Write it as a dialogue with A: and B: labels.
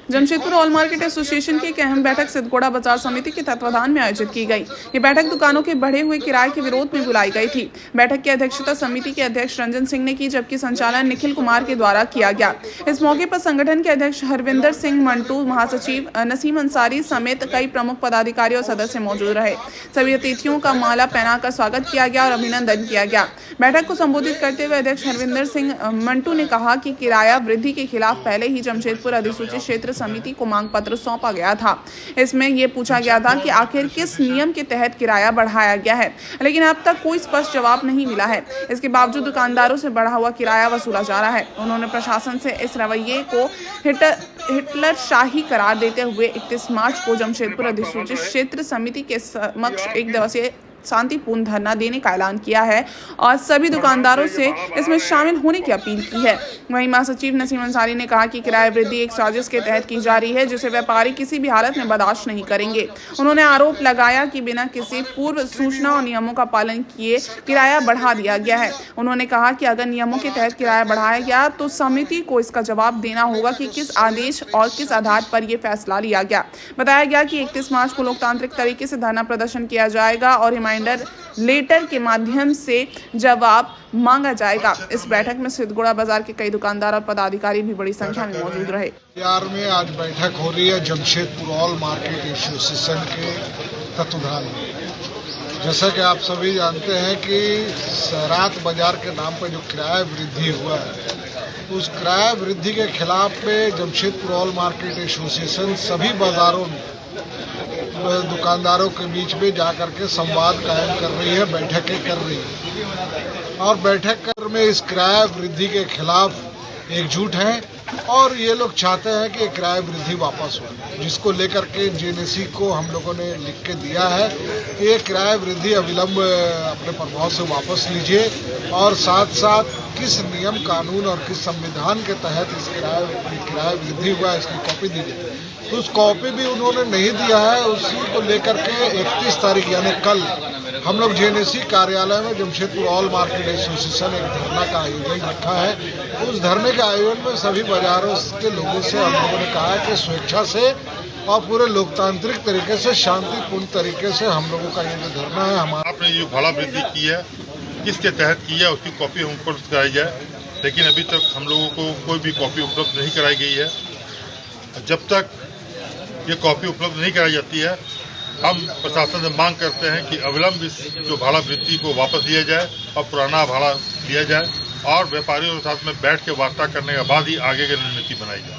A: Jamshedpur all market association की एक अहम बैठक सिद्धगोड़ा बाजार समिति के तत्वाधान में आयोजित की गई। ये बैठक दुकानों के बढ़े हुए किराए के विरोध में बुलाई गई थी। बैठक की अध्यक्षता समिति के अध्यक्ष रंजन सिंह ने की, जबकि संचालन निखिल कुमार के द्वारा किया गया। इस मौके पर संगठन के अध्यक्ष हरविंदर सिंह मंटू, महासचिव नसीम अंसारी समेत कई प्रमुख पदाधिकारी और सदस्य मौजूद रहे। सभी अतिथियों का माला पहनाकर स्वागत किया गया और अभिनंदन किया गया। बैठक को संबोधित करते हुए अध्यक्ष हरविंदर सिंह मंटू ने कहा कि किराया वृद्धि के खिलाफ पहले ही जमशेदपुर अधिसूचित क्षेत्र समिति को मांग पत्र सौंपा गया था। इसमें यह पूछा गया था कि आखिर किस नियम के तहत किराया बढ़ाया गया है, लेकिन अब तक कोई स्पष्ट जवाब नहीं मिला है। इसके बावजूद दुकानदारों से बढ़ा हुआ किराया वसूला जा रहा है। उन्होंने प्रशासन से इस रवैये को हिटलर शाही करार देते हुए 31 मार्च को जमशेदपुर अधिसूचित क्षेत्र समिति के समक्ष 1 दिवसीय शांतिपूर्ण धरना देने का ऐलान किया है और सभी दुकानदारों से इसमें शामिल होने की अपील की है। वहीं महासचिव नसीम अंसारी ने कहा कि किराया वृद्धि एक साजिश के तहत की जा रही है, जिसे व्यापारी किसी भी हालत में बर्दाश्त नहीं करेंगे। उन्होंने आरोप लगाया कि बिना किसी पूर्व सूचना और नियमों का पालन किए किराया बढ़ा दिया गया है। उन्होंने कहा कि अगर नियमों के तहत किराया बढ़ाया गया तो समिति को इसका जवाब देना होगा कि किस आदेश और किस आधार पर यह फैसला लिया गया। बताया गया कि 31 मार्च को लोकतांत्रिक तरीके से धरना प्रदर्शन किया जाएगा और रिमाइंडर लेटर के माध्यम से जवाब मांगा जाएगा। इस बैठक में सिद्धगोड़ा बाजार के कई दुकानदार और पदाधिकारी भी बड़ी संख्या में मौजूद रहे।
B: बिहार में आज बैठक हो रही है जमशेदपुर ऑल मार्केट एसोसिएशन के तत्वाधान में। जैसा कि आप सभी जानते हैं कि रात बाजार के नाम पर जो किराया वृद्धि हुआ है, उस किराया वृद्धि के खिलाफ में जमशेदपुर ऑल मार्केट एसोसिएशन सभी बाजारों में दुकानदारों के बीच में जाकर के संवाद कायम कर रही है, बैठकें कर रही है और बैठक कर में इस किराया वृद्धि के खिलाफ एकजुट हैं और ये लोग चाहते हैं कि किराया वृद्धि वापस हो, जिसको लेकर के जेएनएसी को हम लोगों ने लिख के दिया है कि ये किराया वृद्धि अविलंब अपने प्रभाव से वापस लीजिए और साथ साथ किस नियम कानून और किस संविधान के तहत इस किराया वृद्धि हुआ है इसकी कॉपी दीजिए। तो उस कॉपी भी उन्होंने नहीं दिया है। उसी को लेकर के 31 तारीख यानी कल हम लोग जेएनएसी कार्यालय में जमशेदपुर ऑल मार्केट एसोसिएशन एक धरना का आयोजन रखा है। उस धरने के आयोजन में सभी बाजारों के लोगों से हम लोगों ने कहा है कि स्वेच्छा से और पूरे लोकतांत्रिक तरीके से शांतिपूर्ण तरीके से हम लोगों का ये जो धरना है हमारा।
C: आपने जो भाड़ा वृद्धि की है किसके तहत की है उसकी कॉपी हम उपलब्ध कराई जाए, लेकिन अभी तक हम लोगों को कोई भी कॉपी उपलब्ध नहीं कराई गई है। जब तक ये कॉपी उपलब्ध नहीं कराई जाती है हम प्रशासन से मांग करते हैं कि अविलंब इस जो भाड़ा वृद्धि को वापस लिया जाए और पुराना भाड़ा लिया जाए और व्यापारियों के साथ में बैठ के वार्ता करने के बाद ही आगे की रणनीति बनाई जाए।